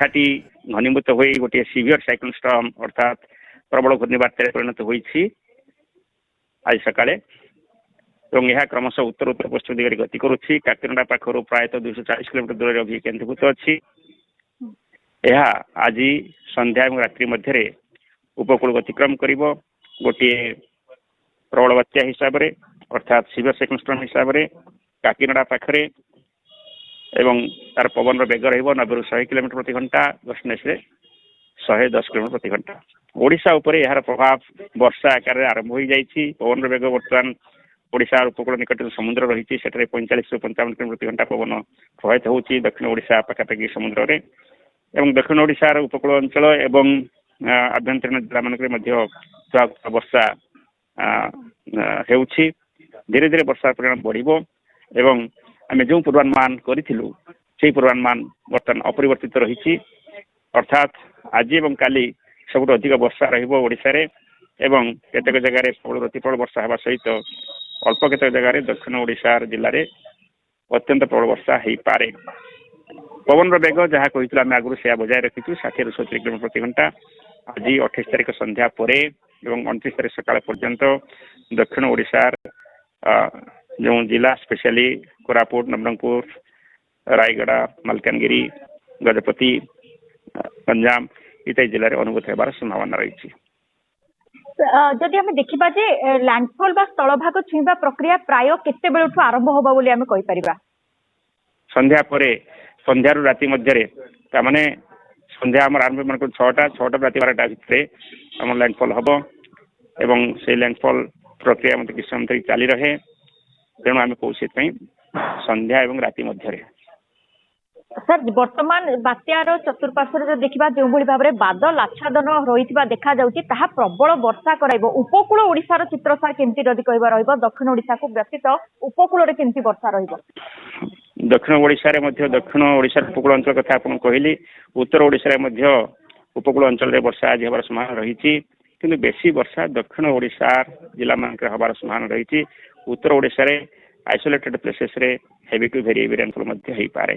ଶାଖାଟି ଘনীଭୂତ ହୋଇ ଗୋଟିଏ ସିଭିयर cyclone storm अर्थात प्रबल घूर्णिबात्याରେ ପରିଣତ ହୋଇଛି आज सकाळे ଏବଂ ଏହା କ୍ରମଶଃ ଉତ୍ତର ଉତ୍ତର ପଶ୍ଚିମ ଦିଗରେ ଗତି କରୁଛି। କାକିନାଡା ପାଖରୁ ପ୍ରାୟତଃ 240 କିଲୋମିଟର ଦୂରରେ ଅଭିକେନ୍ଦ୍ରୀଭୂତ ଅଛି। ଏହା ଆଜି ସନ୍ଧ୍ୟା ଏବଂ ରାତ୍ରି ମଧ୍ୟରେ ଉପକୂଳ ଅତିକ୍ରମ କରିବ ଗୋଟିଏ ପ୍ରବଳ ବାତ୍ୟା ହିସାବରେ अर्थात सिवियर साइक्लोन स्टर्म हिसाବରେ काकिनाडा पाखरे एवं तार पवन बेग रहिबो 90 ରୁ 100 किलोमीटर प्रति घंटा दक्षिणेश्वरे 110 किलोमीटर प्रति घंटा। ओडिशा उपरे यार प्रभाव वर्षा आकार आरंभ हो जाइछि। पवन बेग वर्तमान ओडिशा उपकूल निकट समुद्र रही 45 ରୁ 55 किलोमीटर प्रति घंटा पवन प्रवाहित होछि दक्षिण ओडिशा पाखापाखि समुद्र रे एवं दक्षिण ओडिशा उपकूल अंचल एवं आभ्यंतरीण जिला मानक वर्षा हेउछि। धीरे धीरे वर्षा परिमाण बढ़िबो एवं आमे जो पूर्वानुमान करिथिलु से पूर्वानुमान वर्तमान अपरिवर्तित रही अर्थात आज एवं काली सबुठ अधिक वर्षा रहिबो ओडिशा रे एवं केतेक जगह रे प्रबल अतिप्रबल वर्षा हेबा सहित अल्प केतेक जगह रे दक्षिण ओडिशा जिल्ला रे अत्यंत प्रबल वर्षा हेई पारे। पवन बेग जहाँ कहितला आमे आगु से बजाय रखिछु 60 ରୁ 70 किलोमीटर प्रति घंटा। आज 28 तारिख संध्या परे एवं 29 तारिख सकाळ पर्यंत दक्षिण ओडिशा जो जिला स्पेशली कोरापुट नवरंगपुर रायगड़ा मालकानगिरी गजपति गंजाम इत्यादि जिले में अनुभूत होबार संभावना रही। जदि आम देखा जे लैंडफॉल बा स्थलभाग छुईबा प्रक्रिया प्राय केते बेलुठु आरंभ होबा बोली आमे कहि परिबा? संध्या परे संध्या रु राति मध्यरे माने संध्या हमर आरंभ मन 6टा राति 12टा भितरे हमर लैंडफॉल हबो एवं से लैंडफॉल प्रक्रिया मत किस समय तक चाली रहे तेणु आम कौ संध्या एवं राति मध्य। सर वर्तमान बात्यार चतुर्पार्श्व देखा जो भाव में बादल आच्छादन रही देखा जाता प्रबल वर्षा कराइब उपकूल ओडिशार चित्र सार केमती जदि कहबा रहिबो दक्षिण ओडिशा को व्यतीत उपकूल रे केमती वर्षा रहिबो? दक्षिण ओडिशा रे मध्य दक्षिण ओडिशा उपकूल अंचल कथा आपन कहली उत्तर ओडिशा रे मध्य उपकूल अंचल रे वर्षा आज हबार संभावना रही किंतु बेसी वर्षा दक्षिण ओडिशा जिला मानक हबार संभावना रही। उत्तर ओडिशा रे आइसोलेटेड प्लेसेस रे heavy to very heavy rainfall मध्य हेई पारे।